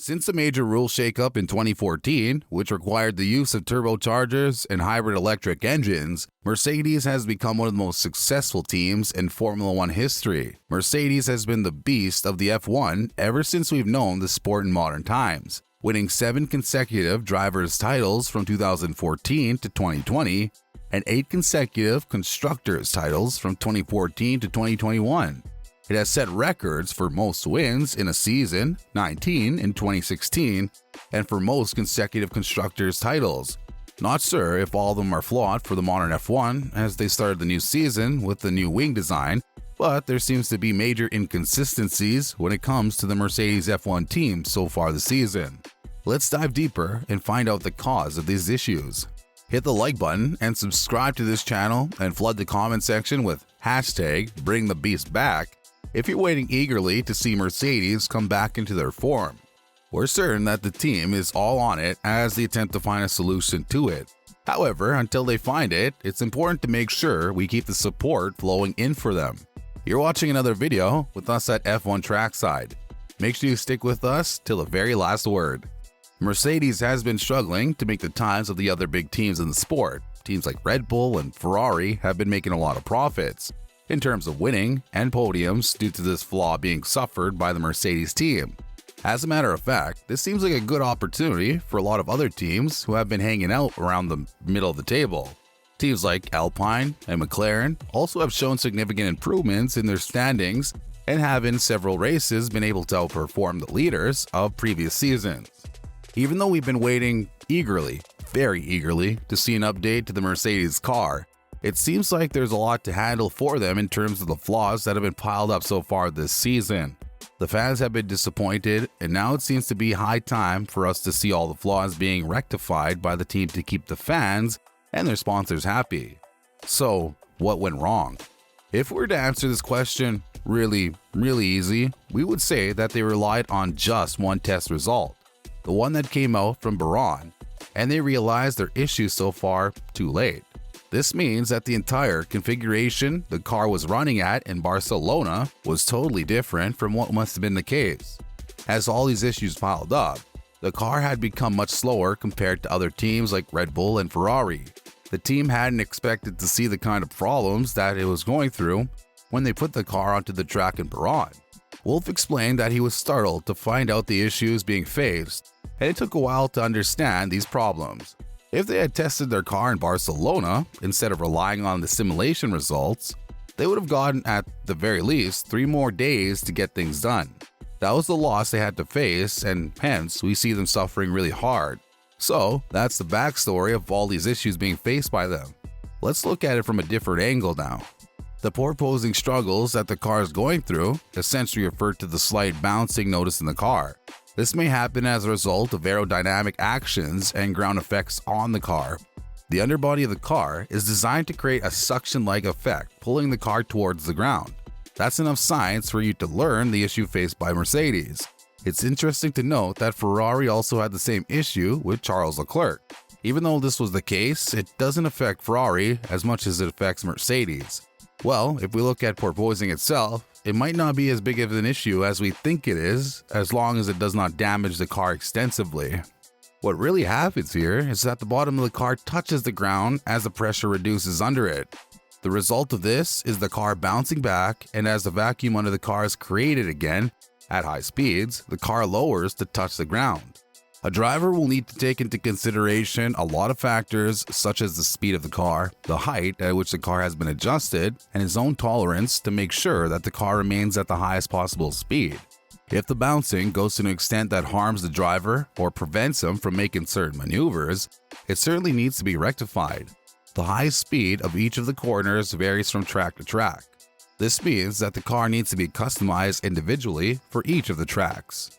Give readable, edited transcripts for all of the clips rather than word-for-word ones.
Since a major rule shakeup in 2014, which required the use of turbochargers and hybrid electric engines, Mercedes has become one of the most successful teams in Formula One history. Mercedes has been the beast of the F1 ever since we've known the sport in modern times, winning 7 consecutive drivers' titles from 2014 to 2020 and 8 consecutive constructors' titles from 2014 to 2021. It has set records for most wins in a season, 19 in 2016, and for most consecutive constructors' titles. Not sure if all of them are flawed for the modern F1 as they started the new season with the new wing design, but there seems to be major inconsistencies when it comes to the Mercedes F1 team so far this season. Let's dive deeper and find out the cause of these issues. Hit the like button and subscribe to this channel and flood the comment section with #BringTheBeast if you're waiting eagerly to see Mercedes come back into their form. We're certain that the team is all on it as they attempt to find a solution to it. However, until they find it, it's important to make sure we keep the support flowing in for them. You're watching another video with us at F1 Trackside. Make sure you stick with us till the very last word. Mercedes has been struggling to make the times of the other big teams in the sport. Teams like Red Bull and Ferrari have been making a lot of profits in terms of winning and podiums due to this flaw being suffered by the Mercedes team. As a matter of fact, this seems like a good opportunity for a lot of other teams who have been hanging out around the middle of the table. Teams like Alpine and McLaren also have shown significant improvements in their standings and have in several races been able to outperform the leaders of previous seasons. Even though we've been waiting eagerly, very eagerly, to see an update to the Mercedes car, it seems like there's a lot to handle for them in terms of the flaws that have been piled up so far this season. The fans have been disappointed, and now it seems to be high time for us to see all the flaws being rectified by the team to keep the fans and their sponsors happy. So, what went wrong? If we were to answer this question really easy, we would say that they relied on just one test result, the one that came out from Bahrain, and they realized their issues so far too late. This means that the entire configuration the car was running at in Barcelona was totally different from what must have been the case. As all these issues piled up, the car had become much slower compared to other teams like Red Bull and Ferrari. The team hadn't expected to see the kind of problems that it was going through when they put the car onto the track in Bahrain. Wolff explained that he was startled to find out the issues being faced, and it took a while to understand these problems. If they had tested their car in Barcelona, instead of relying on the simulation results, they would have gotten at the very least 3 more days to get things done. That was the loss they had to face, and hence we see them suffering really hard. So that's the backstory of all these issues being faced by them. Let's look at it from a different angle now. The porpoising struggles that the car is going through essentially refer to the slight bouncing noticed in the car. This may happen as a result of aerodynamic actions and ground effects on the car. The underbody of the car is designed to create a suction-like effect, pulling the car towards the ground. That's enough science for you to learn the issue faced by Mercedes. It's interesting to note that Ferrari also had the same issue with Charles Leclerc. Even though this was the case, it doesn't affect Ferrari as much as it affects Mercedes. Well, if we look at porpoising itself, it might not be as big of an issue as we think it is, as long as it does not damage the car extensively. What really happens here is that the bottom of the car touches the ground as the pressure reduces under it. The result of this is the car bouncing back, and as the vacuum under the car is created again, at high speeds, the car lowers to touch the ground. A driver will need to take into consideration a lot of factors such as the speed of the car, the height at which the car has been adjusted, and his own tolerance to make sure that the car remains at the highest possible speed. If the bouncing goes to an extent that harms the driver or prevents him from making certain maneuvers, it certainly needs to be rectified. The high speed of each of the corners varies from track to track. This means that the car needs to be customized individually for each of the tracks.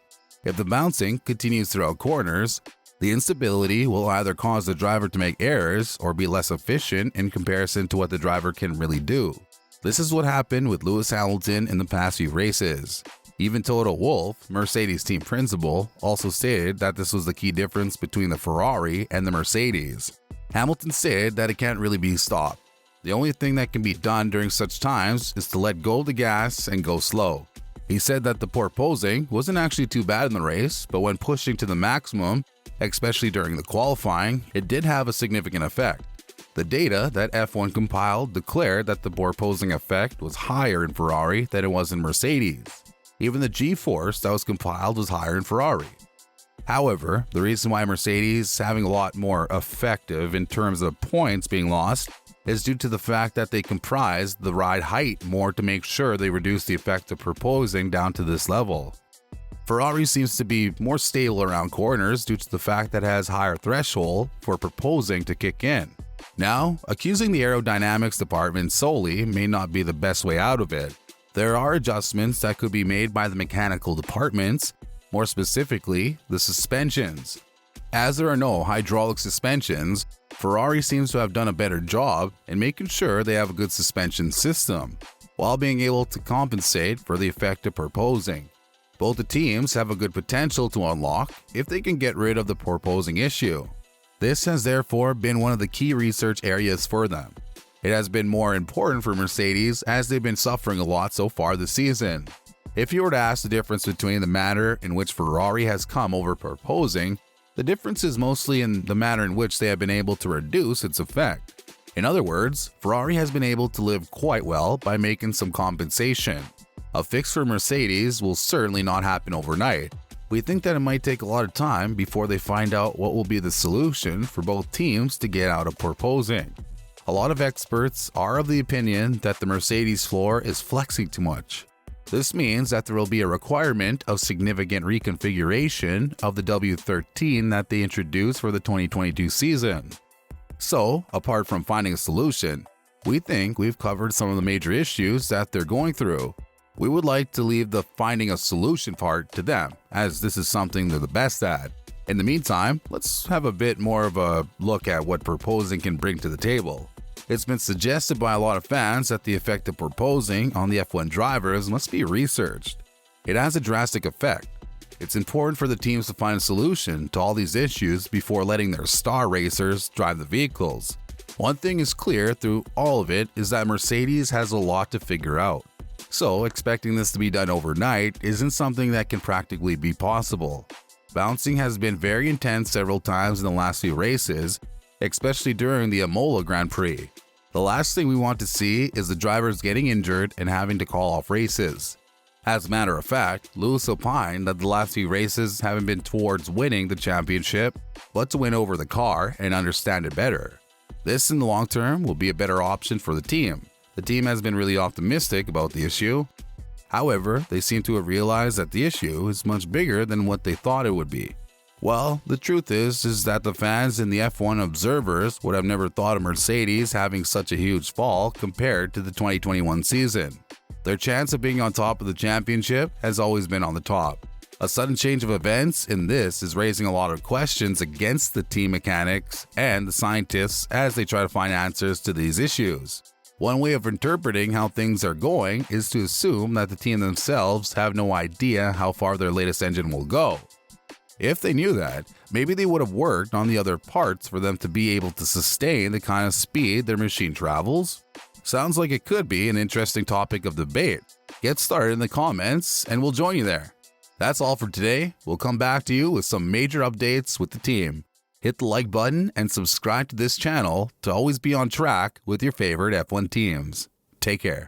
If the bouncing continues throughout corners, the instability will either cause the driver to make errors or be less efficient in comparison to what the driver can really do. This is what happened with Lewis Hamilton in the past few races. Even Toto Wolff, Mercedes team principal, also stated that this was the key difference between the Ferrari and the Mercedes. Hamilton said that it can't really be stopped. The only thing that can be done during such times is to let go of the gas and go slow. He said that the porpoising wasn't actually too bad in the race, but when pushing to the maximum, especially during the qualifying, it did have a significant effect. The data that F1 compiled declared that the porpoising effect was higher in Ferrari than it was in Mercedes. Even the G-force that was compiled was higher in Ferrari. However, the reason why Mercedes is having a lot more effective in terms of points being lost is due to the fact that they comprise the ride height more to make sure they reduce the effect of porpoising down to this level. Ferrari seems to be more stable around corners due to the fact that it has higher threshold for porpoising to kick in. Now, accusing the aerodynamics department solely may not be the best way out of it. There are adjustments that could be made by the mechanical departments, more specifically, the suspensions. As there are no hydraulic suspensions, Ferrari seems to have done a better job in making sure they have a good suspension system, while being able to compensate for the effect of porpoising. Both the teams have a good potential to unlock if they can get rid of the porpoising issue. This has therefore been one of the key research areas for them. It has been more important for Mercedes as they've been suffering a lot so far this season. If you were to ask the difference between the manner in which Ferrari has come over porpoising, the difference is mostly in the manner in which they have been able to reduce its effect. In other words, Ferrari has been able to live quite well by making some compensation. A fix for Mercedes will certainly not happen overnight. We think that it might take a lot of time before they find out what will be the solution for both teams to get out of porpoising. A lot of experts are of the opinion that the Mercedes floor is flexing too much. This means that there will be a requirement of significant reconfiguration of the W13 that they introduced for the 2022 season. So, apart from finding a solution, we think we've covered some of the major issues that they're going through. We would like to leave the finding a solution part to them, as this is something they're the best at. In the meantime, let's have a bit more of a look at what porpoising can bring to the table. It's been suggested by a lot of fans that the effect of porpoising on the F1 drivers must be researched. It has a drastic effect. It's important for the teams to find a solution to all these issues before letting their star racers drive the vehicles. One thing is clear through all of it is that Mercedes has a lot to figure out. So, expecting this to be done overnight isn't something that can practically be possible. Bouncing has been very intense several times in the last few races, especially during the Imola Grand Prix. The last thing we want to see is the drivers getting injured and having to call off races. As a matter of fact, Lewis opined that the last few races haven't been towards winning the championship, but to win over the car and understand it better. This in the long term will be a better option for the team. The team has been really optimistic about the issue. However, they seem to have realized that the issue is much bigger than what they thought it would be. Well, the truth is that the fans and the F1 observers would have never thought of Mercedes having such a huge fall compared to the 2021 season. Their chance of being on top of the championship has always been on the top. A sudden change of events in this is raising a lot of questions against the team mechanics and the scientists as they try to find answers to these issues. One way of interpreting how things are going is to assume that the team themselves have no idea how far their latest engine will go. If they knew that, maybe they would have worked on the other parts for them to be able to sustain the kind of speed their machine travels. Sounds like it could be an interesting topic of debate. Get started in the comments and we'll join you there. That's all for today. We'll come back to you with some major updates with the team. Hit the like button and subscribe to this channel to always be on track with your favorite F1 teams. Take care.